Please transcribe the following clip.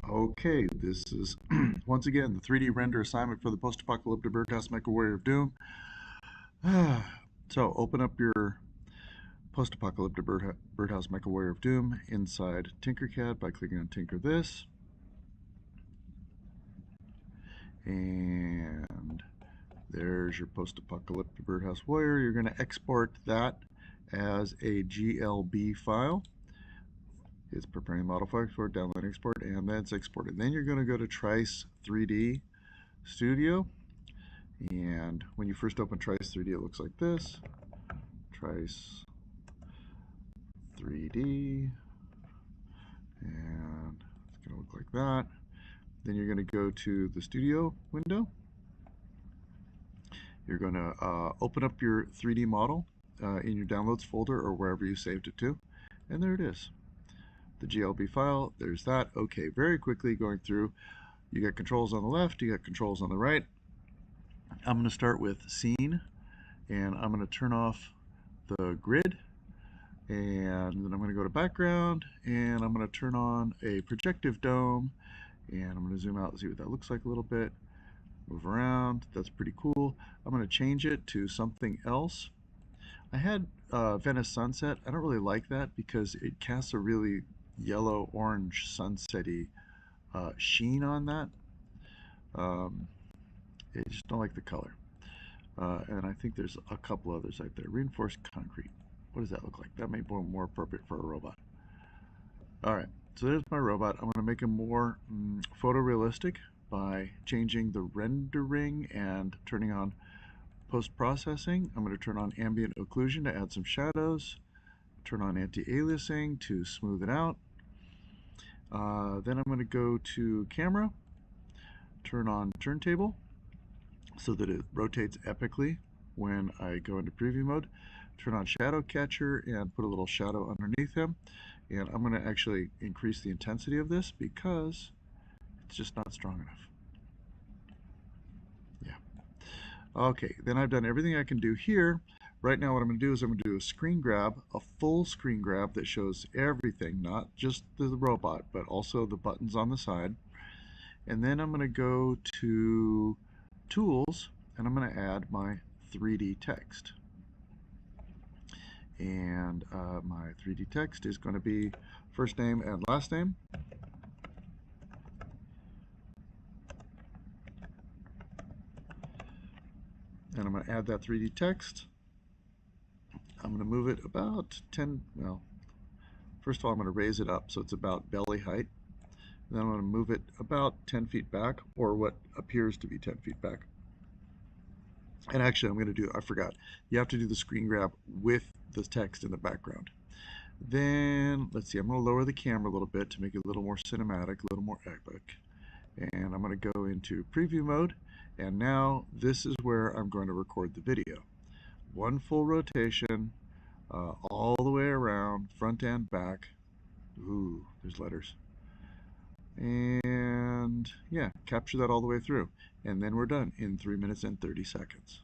Okay, this is once again the 3D render assignment for the Post-Apocalyptic Birdhouse Mecha Warrior of Doom. So open up your Post-Apocalyptic Birdhouse Mecha Warrior of Doom inside Tinkercad by clicking on Tinker This. And there's your Post-Apocalyptic Birdhouse Warrior. You're going to export that as a GLB file. It's preparing the model file for download and export, and that's exported. Then you're going to go to Trice 3D Studio, and when you first open Trice 3D, it looks like this. Trice 3D, and it's going to look like that. Then you're going to go to the Studio window. You're going to open up your 3D model in your Downloads folder or wherever you saved it to, and there it is. The GLB file, there's that. Okay, very quickly going through, you got controls on the left, you got controls on the right. I'm going to start with scene, and I'm going to turn off the grid, and then I'm going to go to background, and I'm going to turn on a projective dome, and I'm going to zoom out and see what that looks like a little bit. Move around, that's pretty cool. I'm going to change it to something else. I had Venice Sunset. I don't really like that because it casts a really yellow orange sunsetty sheen on that. I just don't like the color. And I think there's a couple others out there. Reinforced concrete. What does that look like? That may be more appropriate for a robot. Alright, so there's my robot. I'm going to make him more photorealistic by changing the rendering and turning on post-processing. I'm going to turn on ambient occlusion to add some shadows. Turn on anti-aliasing to smooth it out. Then I'm going to go to camera, turn on turntable so that it rotates epically when I go into preview mode. Turn on shadow catcher and put a little shadow underneath him. And I'm going to actually increase the intensity of this because it's just not strong enough. Yeah. Okay, then I've done everything I can do here. Right now what I'm going to do is I'm going to do a screen grab, a full screen grab that shows everything, not just the robot, but also the buttons on the side. And then I'm going to go to Tools, and I'm going to add my 3D text. And my 3D text is going to be first name and last name. And I'm going to add that 3D text. I'm going to move it about 10, well, first of all, I'm going to raise it up so it's about belly height. Then I'm going to move it about 10 feet back, or what appears to be 10 feet back. And actually, I'm going to do, I forgot, you have to do the screen grab with the text in the background. Then, let's see, I'm going to lower the camera a little bit to make it a little more cinematic, a little more epic. And I'm going to go into preview mode. And now this is where I'm going to record the video. One full rotation, all the way around, front and back. Ooh, there's letters. And yeah, capture that all the way through. And then we're done in 3 minutes and 30 seconds.